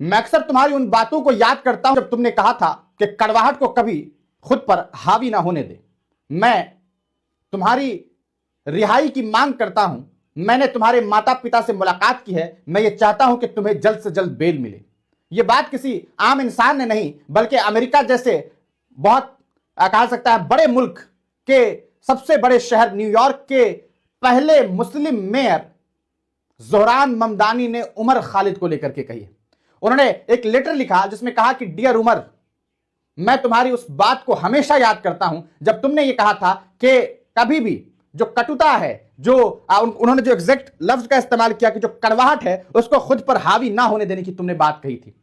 मैं अक्सर तुम्हारी उन बातों को याद करता हूं जब तुमने कहा था कि कड़वाहट को कभी खुद पर हावी ना होने दे। मैं तुम्हारी रिहाई की मांग करता हूं। मैंने तुम्हारे माता पिता से मुलाकात की है। मैं ये चाहता हूं कि तुम्हें जल्द से जल्द बेल मिले। यह बात किसी आम इंसान ने नहीं, बल्कि अमेरिका जैसे बहुत कहा सकता है बड़े मुल्क के सबसे बड़े शहर न्यूयॉर्क के पहले मुस्लिम मेयर जोहरान ममदानी ने उमर खालिद को लेकर के कही है। उन्होंने एक लेटर लिखा जिसमें कहा कि डियर उमर, मैं तुम्हारी उस बात को हमेशा याद करता हूं जब तुमने ये कहा था कि कभी भी जो कटुता है, जो उन्होंने जो एग्जैक्ट लफ्ज का इस्तेमाल किया कि जो कड़वाहट है उसको खुद पर हावी ना होने देने की तुमने बात कही थी।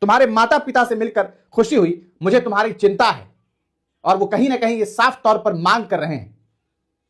तुम्हारे माता पिता से मिलकर खुशी हुई, मुझे तुम्हारी चिंता है। और वो कहीं ना कहीं ये साफ तौर पर मांग कर रहे हैं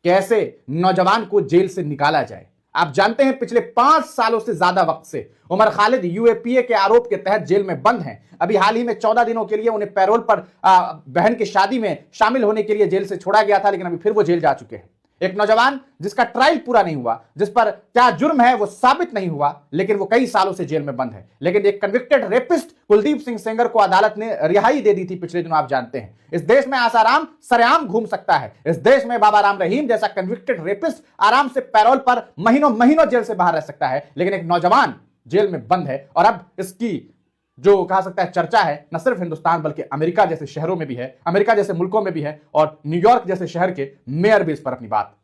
कि ऐसे नौजवान को जेल से निकाला जाए। आप जानते हैं पिछले 5 सालों से ज्यादा वक्त से उमर खालिद यूएपीए के आरोप के तहत जेल में बंद हैं। अभी हाल ही में 14 दिनों के लिए उन्हें पैरोल पर बहन की शादी में शामिल होने के लिए जेल से छोड़ा गया था, लेकिन अभी फिर वो जेल जा चुके हैं। एक नौजवान जिसका ट्रायल पूरा नहीं हुआ, जिस पर क्या जुर्म है वो साबित नहीं हुआ, लेकिन वो कई सालों से जेल में बंद है। लेकिन एक कन्विक्टेड रेपिस्ट कुलदीप सिंह सेंगर को अदालत ने रिहाई दे दी थी पिछले दिनों। आप जानते हैं इस देश में आसाराम सरेआम घूम सकता है। इस देश में बाबा राम रहीम जैसा कन्विक्टेड रेपिस्ट आराम से पैरोल पर महीनों महीनों जेल से बाहर रह सकता है, लेकिन एक नौजवान जेल में बंद है। और अब इसकी जो कहा सकता है चर्चा है न सिर्फ हिंदुस्तान बल्कि अमेरिका जैसे शहरों में भी है, अमेरिका जैसे मुल्कों में भी है, और न्यूयॉर्क जैसे शहर के मेयर भी इस पर अपनी बात